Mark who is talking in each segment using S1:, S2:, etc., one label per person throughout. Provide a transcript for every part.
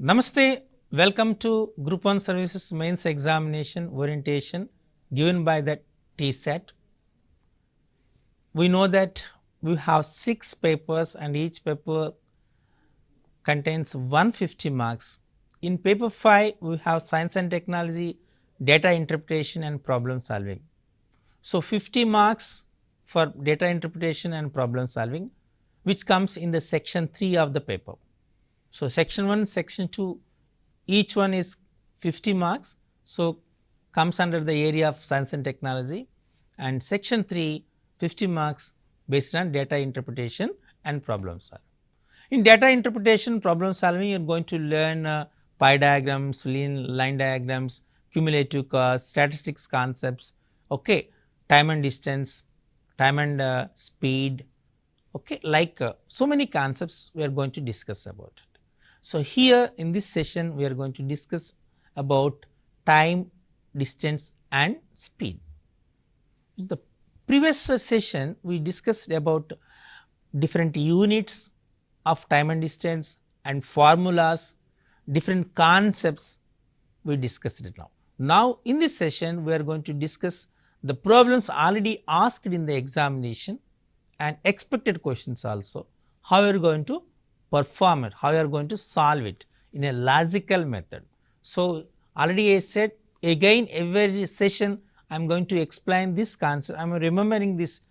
S1: Namaste, welcome to Group 1 Services Mains Examination Orientation given by the Tspsc. We know that we have 6 papers and each paper contains 150 marks. In paper 5, we have Science and Technology, Data Interpretation and Problem Solving. So, 50 marks for data interpretation and problem solving, which comes in the section 3 of the paper. So, section 1, section 2, each one is 50 marks. So, comes under the area of science and technology, and section 3 50 marks based on data interpretation and problem solving. In data interpretation problem solving, you are going to learn pie diagrams, line diagrams, cumulative cost, statistics concepts, okay, time and distance, time and speed, okay, so many concepts we are going to discuss about it. So, here in this session we are going to discuss about time, distance and speed. In the previous session we discussed about different units of time and distance and formulas, different concepts we discussed it now. Now, in this session we are going to discuss the problems already asked in the examination and expected questions also, how we are going to perform it, how you are going to solve it in a logical method. So, already I said again every session I am going to explain this concept. I am remembering this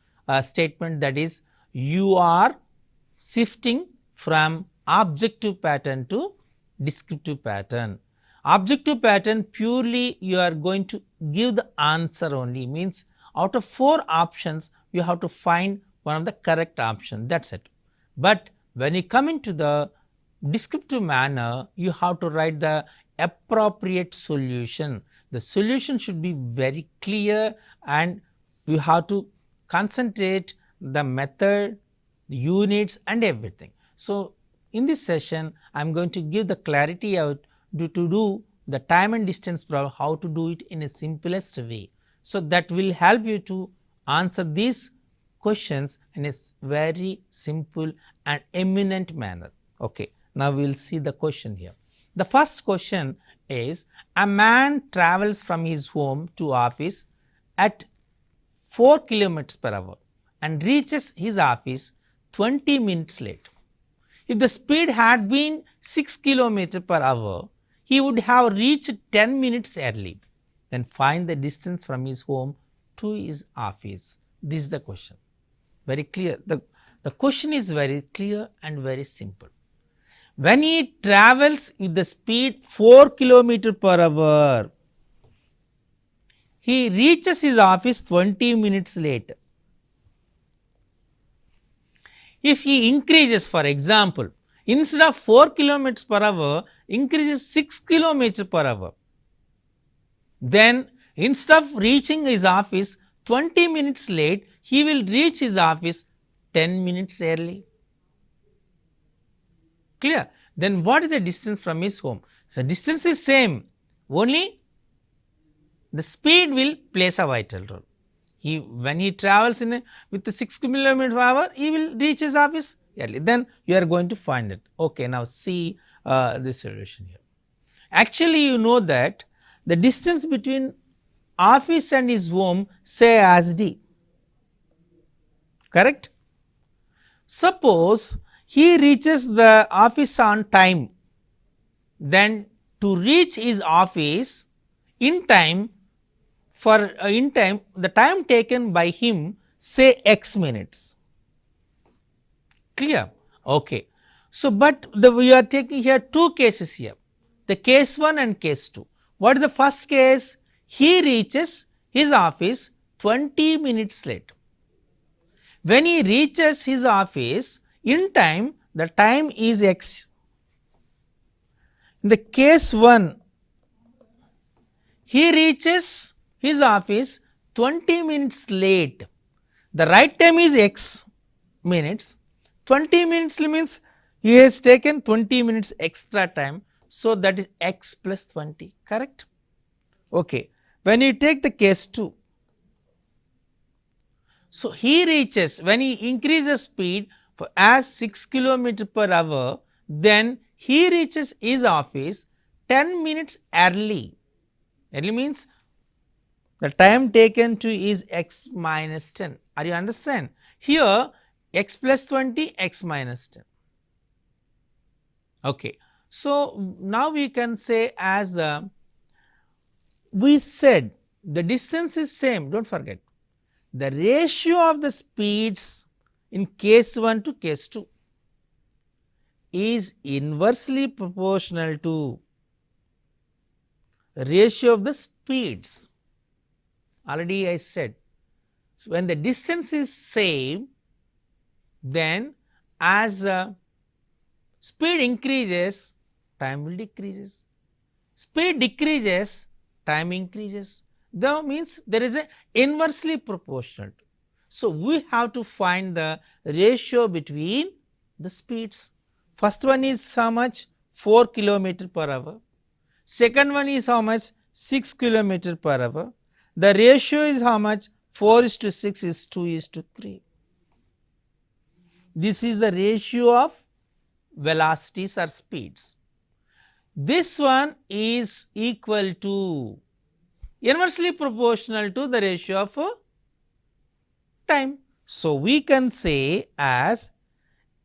S1: statement, that is, you are shifting from objective pattern to descriptive pattern. Objective pattern, purely you are going to give the answer only, means out of 4 options you have to find one of the correct option, that is it. But when you come into the descriptive manner, you have to write the appropriate solution. The solution should be very clear and you have to concentrate the method, the units and everything. So, in this session I am going to give the clarity out to do the time and distance problem, how to do it in a simplest way. So, that will help you to answer these questions in a very simple and eminent manner. Okay. Now, we will see the question here. The first question is, a man travels from his home to office at 4 kilometers per hour and reaches his office 20 minutes late. If the speed had been 6 kilometers per hour, he would have reached 10 minutes early. Then find the distance from his home to his office. This is the question. Very clear. The question is very clear and very simple. When he travels with the speed 4 kilometers per hour, he reaches his office 20 minutes late. If he increases, for example, instead of 4 kilometers per hour, increases 6 kilometers per hour, then instead of reaching his office 20 minutes late, he will reach his office 10 minutes early. Clear? Then what is the distance from his home? So, distance is same, only the speed will plays a vital role. When he travels with the 6 kilometers per hour, he will reach his office early. Then you are going to find it. Okay, now see the solution here. Actually, you know that the distance between office and his home, say as d, correct? Suppose he reaches the office on time, then to reach his office in time, the time taken by him, say x minutes. Clear? Okay. So, but we are taking here 2 cases here, the case 1 and case 2. What is the first case? He reaches his office 20 minutes late. When he reaches his office in time, the time is x. In the case 1, he reaches his office 20 minutes late. The right time is x minutes. 20 minutes means he has taken 20 minutes extra time. So, that is x plus 20, correct? Okay. When you take the case 2, so he reaches, when he increases speed as 6 kilometers per hour, then he reaches his office 10 minutes early. Early means the time taken to is x minus 10. Are you understand? Here x plus 20, x minus 10. Okay. So, now we can say as we said the distance is same, do not forget. The ratio of the speeds in case 1 to case 2 is inversely proportional to ratio of the speeds. Already I said. So, when the distance is same, then as speed increases, time will decreases. Speed decreases, time increases. That means there is a inversely proportional. So, we have to find the ratio between the speeds. First one is how much? 4 kilometer per hour. Second one is how much? 6 kilometer per hour. The ratio is how much? 4:6 is 2:3. This is the ratio of velocities or speeds. This one is equal to inversely proportional to the ratio of time. So, we can say as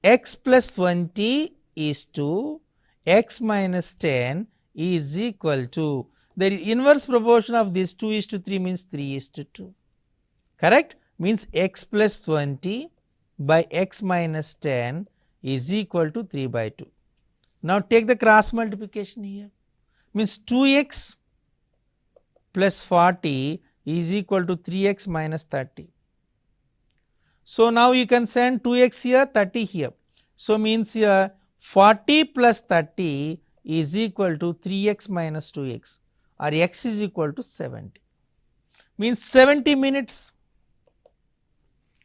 S1: x plus 20 is to x minus 10 is equal to the inverse proportion of this 2:3 means 3:2. Correct? Means x plus 20 by x minus 10 is equal to 3/2. Now, take the cross multiplication here, means 2x plus 40 is equal to 3x minus 30. So, now you can send 2x here, 30 here. So, means here 40 plus 30 is equal to 3x minus 2x, or x is equal to 70, means 70 minutes.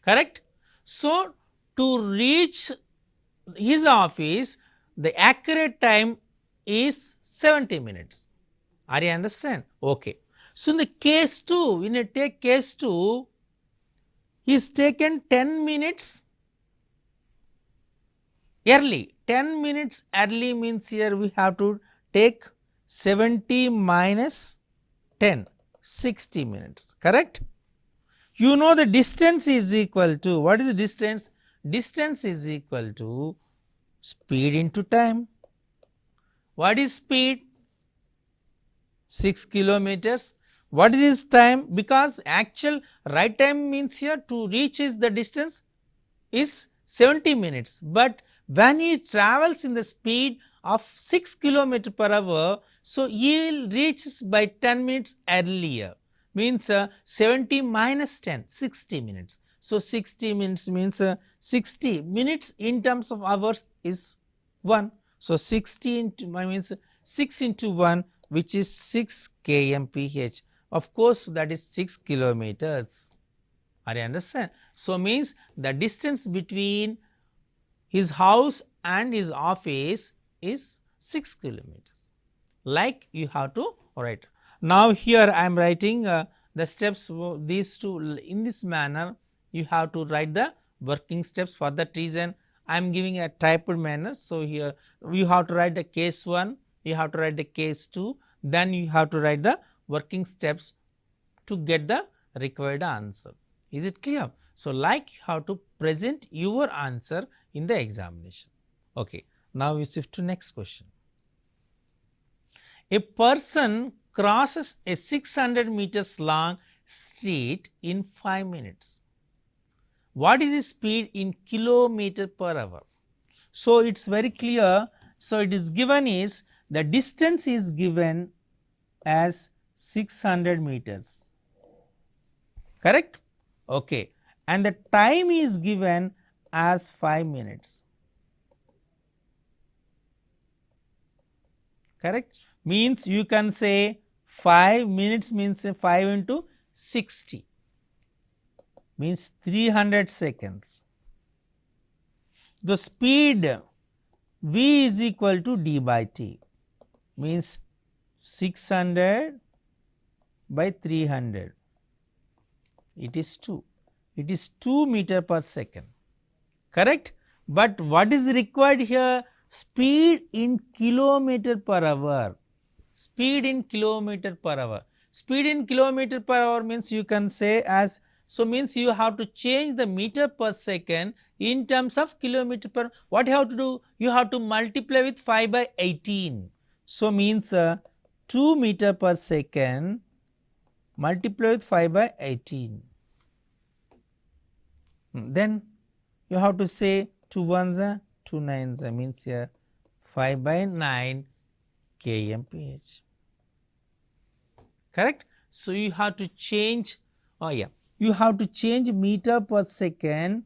S1: Correct? So, to reach his office, the accurate time is 70 minutes. Are you understand? Okay. So, in the case 2, when you take case 2, he is taken 10 minutes early. 10 minutes early means here we have to take 70 minus 10, 60 minutes. Correct? You know the distance is equal to, what is the distance? Distance is equal to speed into time. What is speed? 6 kilometers. What is his time? Because actual right time means here to reach is the distance is 70 minutes, but when he travels in the speed of 6 kilometer per hour, so he will reach by 10 minutes earlier, means 70 minus 10, 60 minutes. So, 60 minutes means 60 minutes in terms of hours is 1. So, 60 into means 6 into 1, which is 6 kmph. Of course, that is 6 kilometers. Are you understand? So, means the distance between his house and his office is 6 kilometers. Like you have to write. Now, here I am writing the steps, these two in this manner. You have to write the working steps. For that reason, I am giving a typed manner. So, here you have to write the case 1, you have to write the case 2, then you have to write the working steps to get the required answer. Is it clear? So, like you have to present your answer in the examination. Okay. Now, we shift to next question. A person crosses a 600 meters long street in 5 minutes. What is the speed in kilometer per hour? So, it is very clear. So, it is given is the distance is given as 600 meters, correct? Okay. And the time is given as 5 minutes, correct? Means you can say 5 minutes means 5 into 60 means 300 seconds. The speed v is equal to d by t means 600 by 300, it is 2, it is 2 meter per second, correct? But what is required here? speed in kilometer per hour. Speed in kilometer per hour. Speed in kilometer per hour means you can say as, so means you have to change the meter per second in terms of kilometer per, what you have to do? You have to multiply with 5 by 18. So means 2 meter per second multiply with 5 by 18. Then you have to say 2 ones are 2 nines are, means here 5 by 9 kmph. Correct? So you have to change, you have to change meter per second.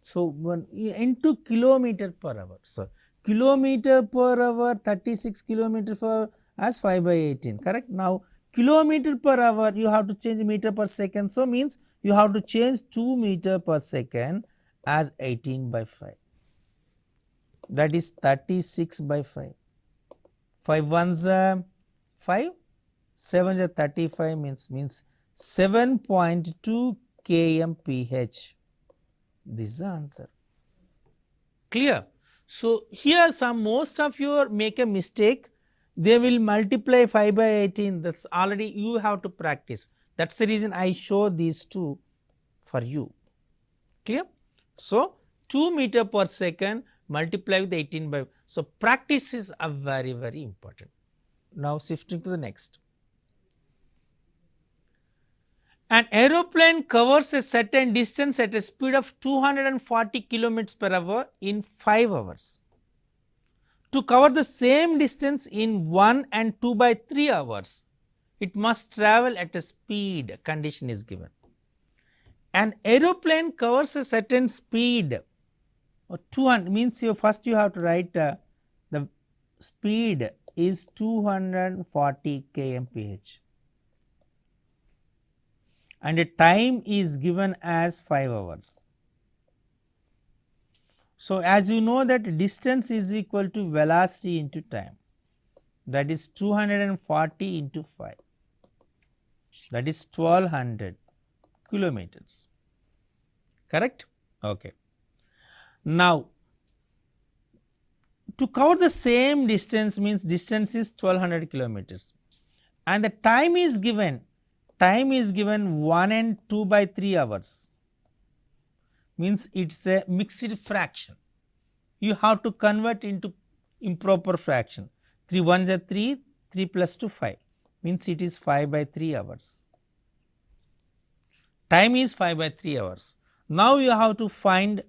S1: So into kilometer per hour. So kilometer per hour, 36 kilometer per hour as 5 by 18. Correct? Now kilometer per hour you have to change meter per second. So means you have to change 2 meter per second as 18 by 5. That is 36 by 5. 5 ones are 5, 7 is 35 means 7.2 kmph. This is the answer. Clear? So here most of you make a mistake. They will multiply 5 by 18. That's already you have to practice. That's the reason I show these two for you. Clear? So 2 meter per second multiply with 18 by, so practice is a very important. Now shifting to the next. An aeroplane covers a certain distance at a speed of 240 kilometers per hour in 5 hours. To cover the same distance in 1 and 2 by 3 hours, it must travel at a speed, condition is given. An aeroplane covers a certain speed, 200 means first you have to write the speed is 240 kmph and the time is given as 5 hours. So as you know that distance is equal to velocity into time, that is 240 into 5, that is 1200 kilometers. Correct? Okay. Now to cover the same distance means distance is 1200 kilometers and the time is given 1 and 2 by 3 hours, means it is a mixed fraction. You have to convert into improper fraction. 3 ones are 3, 3 plus 2 5, means it is 5 by 3 hours. Time is 5 by 3 hours. Now you have to find,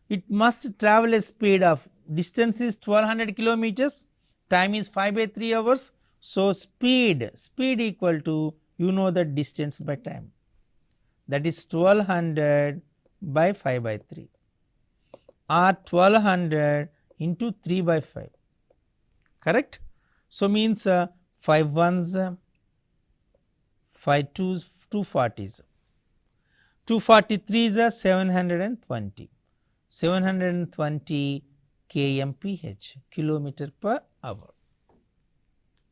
S1: it must travel a speed of, distance is 1200 kilometers, time is 5 by 3 hours. So speed equal to, you know the distance by time, that is 1200 by 5 by 3 or 1200 into 3 by 5. Correct? So means 5 ones, 5 twos, 240s, 243 is 720, 720 kmph, kilometer per hour.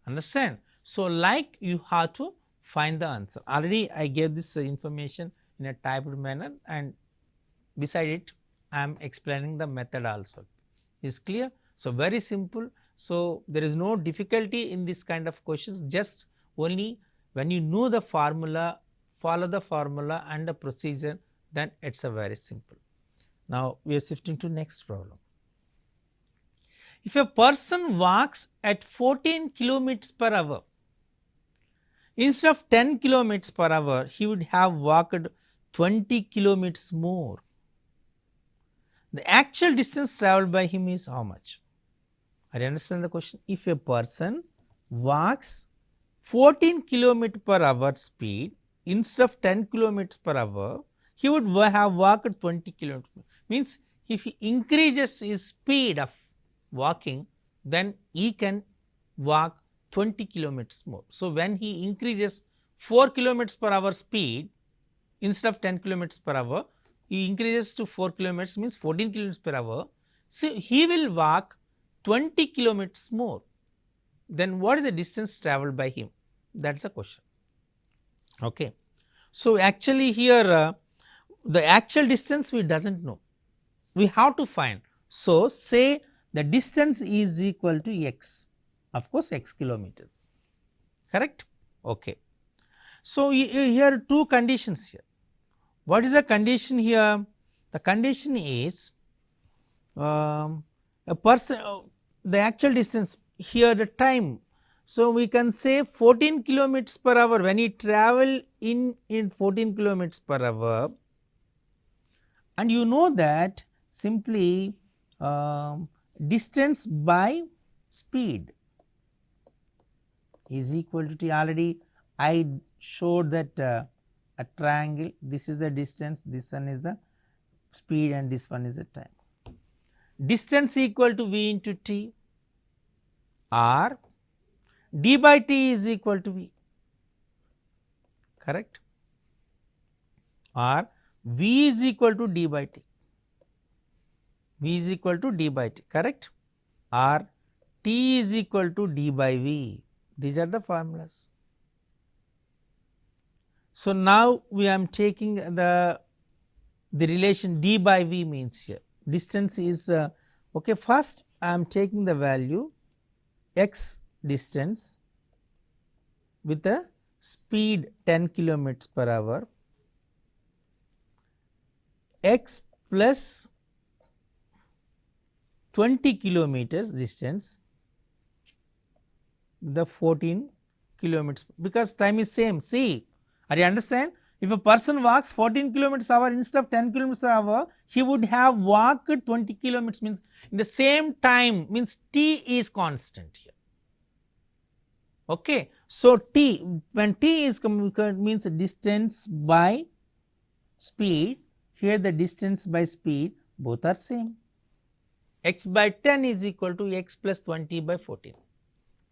S1: Understand? So like you have to find the answer. Already I gave this information in a typed manner and beside it I am explaining the method also. Is clear? So very simple. So there is no difficulty in this kind of questions, just only when you know the formula, follow the formula and the procedure, then it is a very simple. Now we are shifting to next problem. If a person walks at 14 kilometers per hour, instead of 10 kilometers per hour, he would have walked 20 kilometers more. The actual distance travelled by him is how much? Are you understand the question? If a person walks 14 kilometers per hour speed, instead of 10 kilometers per hour, he would have walked 20 kilometers. Means if he increases his speed of walking, then he can walk 20 kilometers more. So when he increases 4 kilometers per hour speed, instead of 10 kilometers per hour, he increases to 4 kilometers, means 14 kilometers per hour. So he will walk 20 kilometers more. Then what is the distance travelled by him? That is the question. Okay. So actually here the actual distance we doesn't know. We have to find. So say the distance is equal to x, of course x kilometers, correct. Okay. So, here two conditions here. What is the condition here? The condition is a person, the actual distance here, the time. So, we can say 14 kilometers per hour, when he travel in 14 kilometers per hour, and you know that simply distance by speed is equal to t. Already I showed that a triangle, this is the distance, this one is the speed and this one is the time. Distance equal to v into t, or d by t is equal to v, correct, or v is equal to d by t, v is equal to d by t, correct, or t is equal to d by v. These are the formulas. So, now we am taking the relation d by v means here distance is okay. First I am taking the value x distance with the speed 10 kilometers per hour, x plus 20 kilometers distance, the 14 kilometers, because time is same. See, are you understand? If a person walks 14 kilometers hour instead of 10 kilometers hour, he would have walked 20 kilometers, means in the same time, means t is constant here. Okay. So, t, when t is means distance by speed, here the distance by speed both are same. X by 10 is equal to x plus 20 by 14,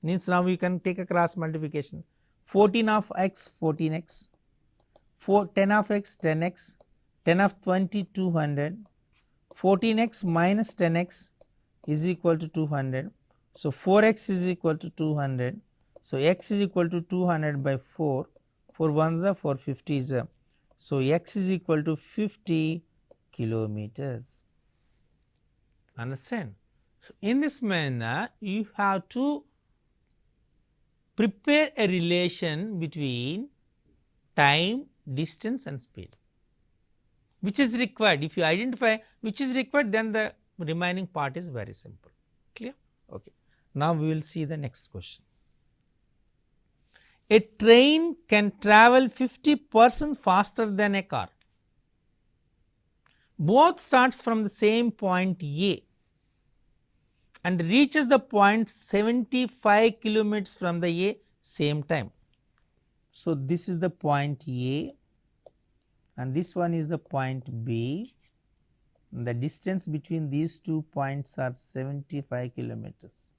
S1: means now we can take a cross multiplication. 14 of x 14x, 10 of x 10x, 10 of 20 200, 14x minus 10x is equal to 200. So, 4x is equal to 200. So, x is equal to 200 by 4, 4 ones are 450 is a. So, x is equal to 50 kilometers. Understand? So, in this manner you have to prepare a relation between time, distance and speed, which is required. If you identify which is required, then the remaining part is very simple. Clear? Okay. Now, we will see the next question. A train can travel 50% faster than a car. Both starts from the same point A and reaches the point 75 kilometers from the A same time. So, this is the point A and this one is the point B. The distance between these 2 points are 75 kilometers.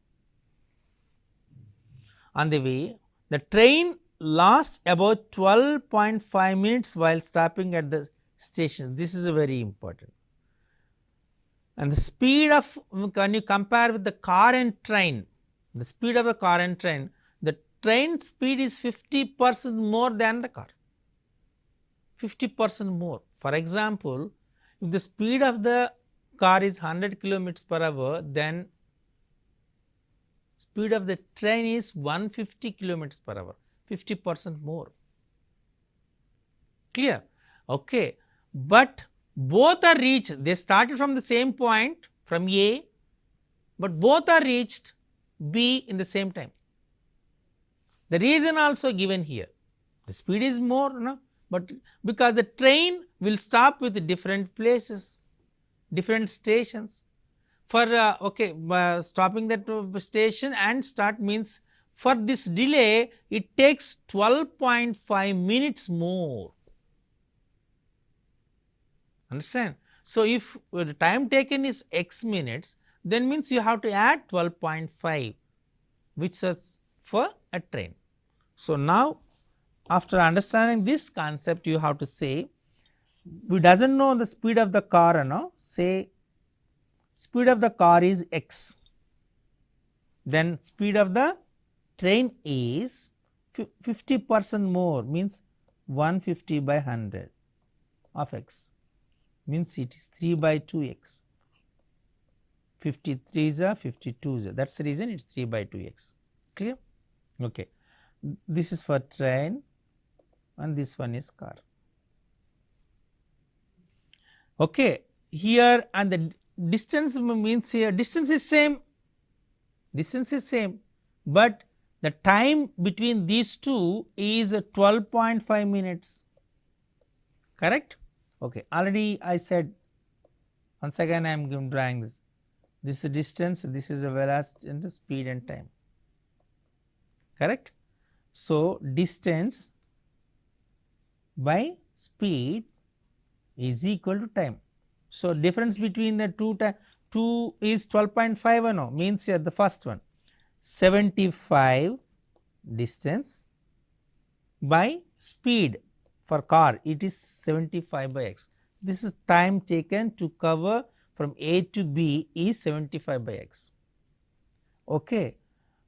S1: On the way, the train lost about 12.5 minutes while stopping at the station. This is very important. And the speed of, when you compare with the car and train, the speed of the car and train, the train speed is 50% more than the car, 50% more. For example, if the speed of the car is 100 kilometers per hour, then speed of the train is 150 kilometers per hour, 50% more. Clear? Okay. But both are reached, they started from the same point from A, but both are reached B in the same time. The reason also given here, the speed is more, no? But because the train will stop with different places, different stations. For stopping that station and start means for this delay it takes 12.5 minutes more. Understand? So, if the time taken is x minutes, then means you have to add 12.5, which is for a train. So, now after understanding this concept, you have to say, we doesn't know the speed of the car, no? Say speed of the car is x, then speed of the train is 50% more, means 150 by 100 of x, means it is 3 by 2 x. 53 is a 52 is a, that's the reason it's 3 by 2x. Clear? Okay. This is for train and this one is car. Okay. Here and the distance means here distance is same, but the time between these two is 12.5 minutes, correct? Okay, already I said, once again I am drawing this. This is distance, this is the velocity and the speed and time, correct? So, distance by speed is equal to time. So, difference between the two is 12.5 or no, means here the first one 75 distance by speed for car, it is 75 by x. This is time taken to cover from A to B is 75 by x. Okay.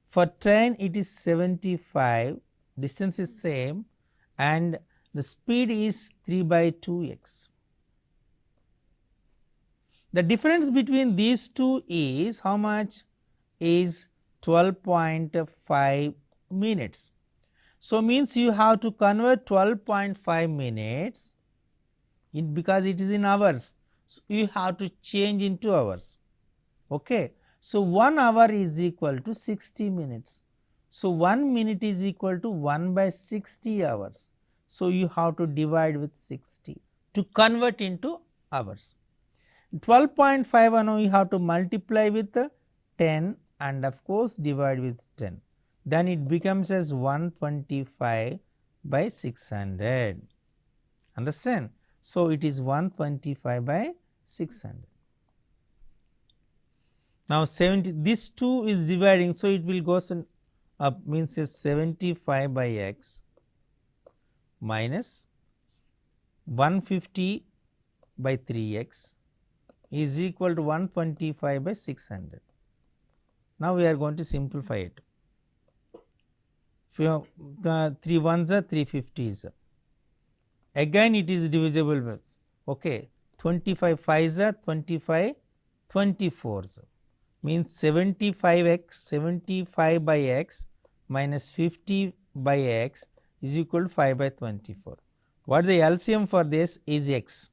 S1: For train it is 75, distance is same and the speed is 3 by 2x. The difference between these two is how much? Is 12.5 minutes. So, means you have to convert 12.5 minutes because it is in hours. So, you have to change into hours. Okay. So, 1 hour is equal to 60 minutes. So, 1 minute is equal to 1 by 60 hours. So, you have to divide with 60 to convert into hours. 12.5 now you have to multiply with 10 and of course divide with 10. Then it becomes as 125 by 600. Understand? So, it is 125 by 600. Now, 70 this 2 is dividing. So, it will go up means 75 by x minus 150 by 3x is equal to 125 by 600. Now, we are going to simplify it. If you have the 3 ones are 350s. Again it is divisible with, okay, 25 5s are 25 24s, means 75 by x minus 50 by x is equal to 5 by 24. What the LCM for this is x,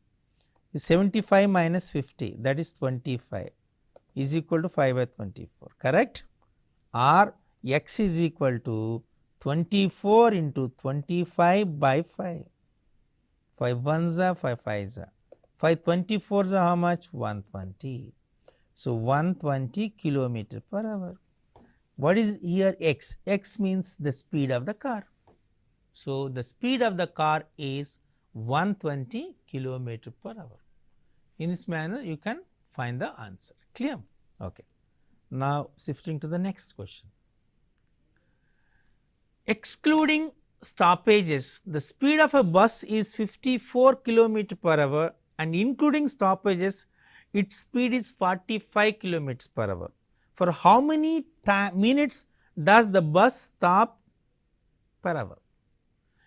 S1: is 75 minus 50, that is 25 is equal to 5 by 24, correct? Or x is equal to 24 into 25 by 5. 5 ones are 5 5s are 5 24s are how much? 120. So, 120 kilometer per hour. What is here x? X means the speed of the car. So, the speed of the car is 120 kilometer per hour. In this manner you can find the answer. Clear? Okay. Now, shifting to the next question. Excluding stoppages, the speed of a bus is 54 km per hour and including stoppages, its speed is 45 km per hour. For how many minutes does the bus stop per hour?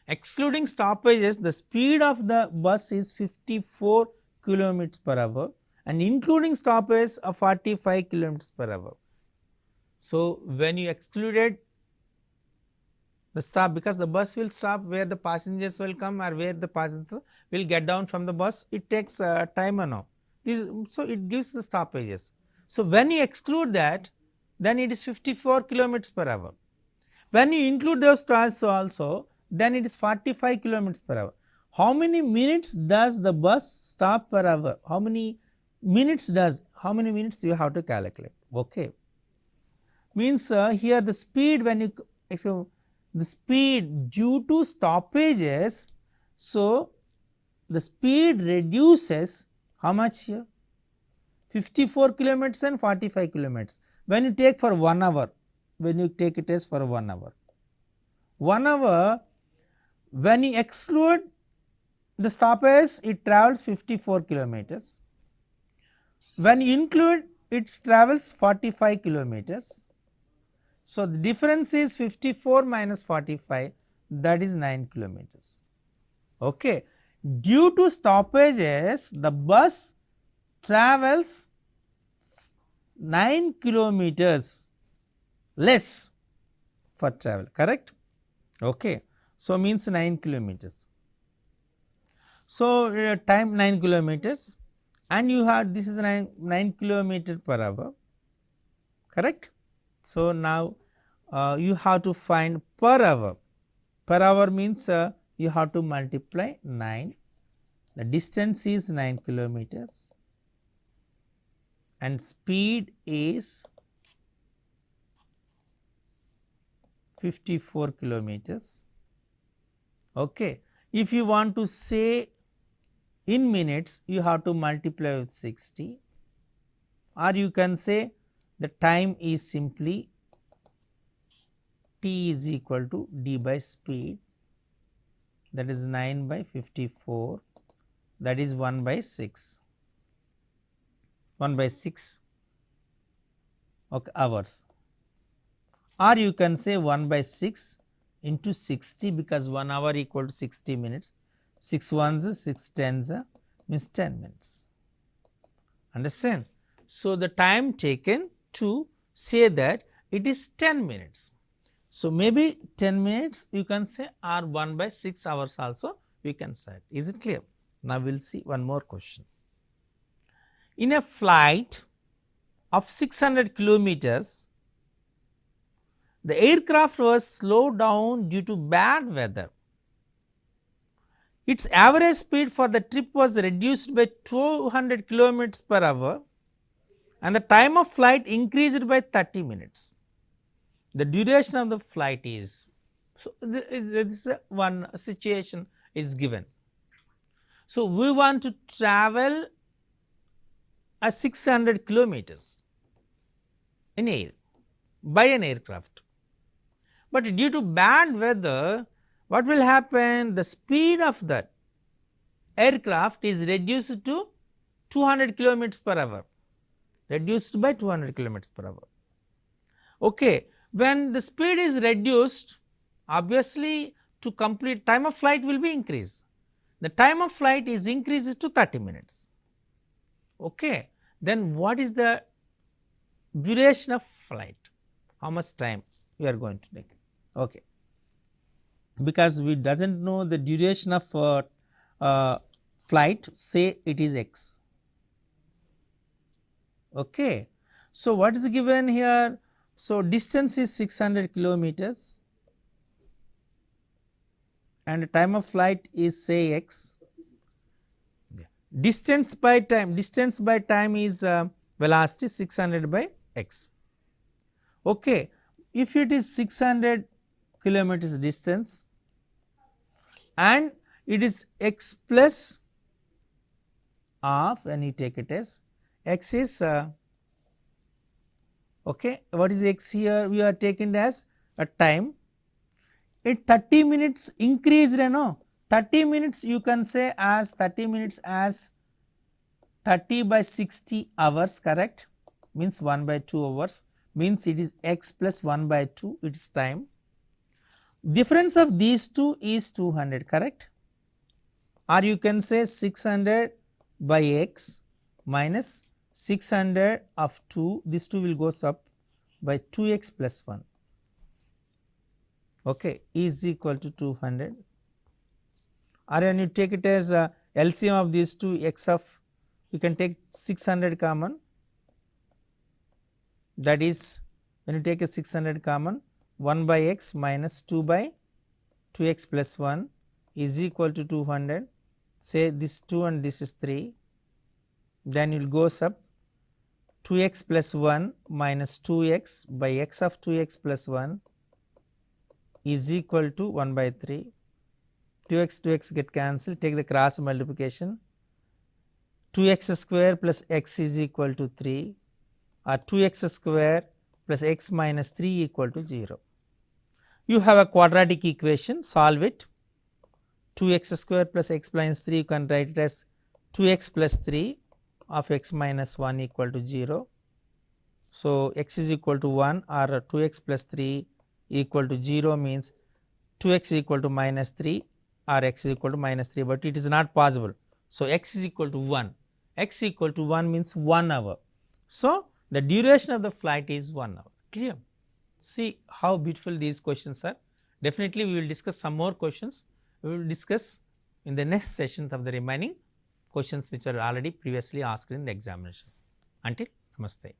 S1: Excluding stoppages, the speed of the bus is 54 km per hour and including stoppages of 45 km per hour. So, when you excluded the stop, because the bus will stop where the passengers will come or where the passengers will get down from the bus, it takes time now. So, it gives the stoppages. So, when you exclude that, then it is 54 kilometers per hour. When you include those stops also, then it is 45 kilometers per hour. How many minutes does the bus stop per hour? How many minutes you have to calculate? Okay. Means here the speed, when you the speed due to stoppages, so the speed reduces how much here? 54 kilometers and 45 kilometers. When you take for 1 hour, when you take it as for 1 hour. 1 hour, when you exclude the stoppage, it travels 54 kilometers. When you include, it travels 45 kilometers. So, the difference is 54 minus 45, that is 9 kilometers. Okay. Due to stoppages, the bus travels 9 kilometers less for travel, correct? Okay. So, means 9 kilometers. So, time 9 kilometers and you have this is 9 kilometer per hour, correct. So, now you have to find per hour means you have to multiply 9, the distance is 9 kilometers and speed is 54 kilometers. Okay. If you want to say in minutes, you have to multiply with 60, or you can say the time is simply t is equal to d by speed, that is 9 by 54, that is 1 by 6, 1 by 6 okay, hours, or you can say 1 by 6 into 60, because 1 hour equal to 60 minutes, 6 ones 6 tens means 10 minutes, understand. So, the time taken to say that it is 10 minutes. So, maybe 10 minutes you can say, or 1 by 6 hours also we can say. Is it clear? Now, we will see one more question. In a flight of 600 kilometers, the aircraft was slowed down due to bad weather. Its average speed for the trip was reduced by 200 kilometers per hour and the time of flight increased by 30 minutes. The duration of the flight is, so this is one situation is given. So, we want to travel a 600 kilometers in air by an aircraft, but due to bad weather what will happen, the speed of that aircraft is reduced to 200 kilometers per hour, reduced by 200 kilometers per hour. Okay. When the speed is reduced, obviously to complete time of flight will be increased. The time of flight is increased to 30 minutes. Okay. Then what is the duration of flight? How much time we are going to take? Okay. Because we does not know the duration of flight, say it is x. Okay. So, what is given here? So, distance is 600 kilometers and time of flight is say x. Distance by time is velocity 600 by x. Okay. If it is 600 kilometers distance and it is x plus of, when you take it as x is okay, what is x here, we are taking as a time, it 30 minutes increased, 30 minutes you can say as 30 minutes as 30 by 60 hours, correct, means 1 by 2 hours, means it is x plus 1 by 2 its time. Difference of these two is 200, correct, or you can say 600 by x minus 600 of 2, this 2 will goes up by 2x plus 1, okay, is equal to 200, or when you take it as LCM of these two x of, you can take 600 common, that is when you take a 600 common, 1 by x minus 2 by 2x plus 1 is equal to 200, say this 2 and this is 3, then it goes up 2x plus 1 minus 2x by x of 2x plus 1 is equal to 1 by 3, 2x get cancelled, take the cross multiplication, 2x square plus x is equal to 3, or 2x square plus x minus 3 equal to 0. You have a quadratic equation, solve it, 2x square plus x minus 3 you can write it as 2x plus 3 of x minus 1 equal to 0. So, x is equal to 1 or 2x plus 3 equal to 0 means 2x equal to minus 3 or x is equal to minus 3, but it is not possible. So, x is equal to 1, x equal to 1 means 1 hour. So, The duration of the flight is 1 hour. Clear? See how beautiful these questions are. Definitely we will discuss some more questions. We will discuss in the next session of the remaining questions which are already previously asked in the examination. Until namaste.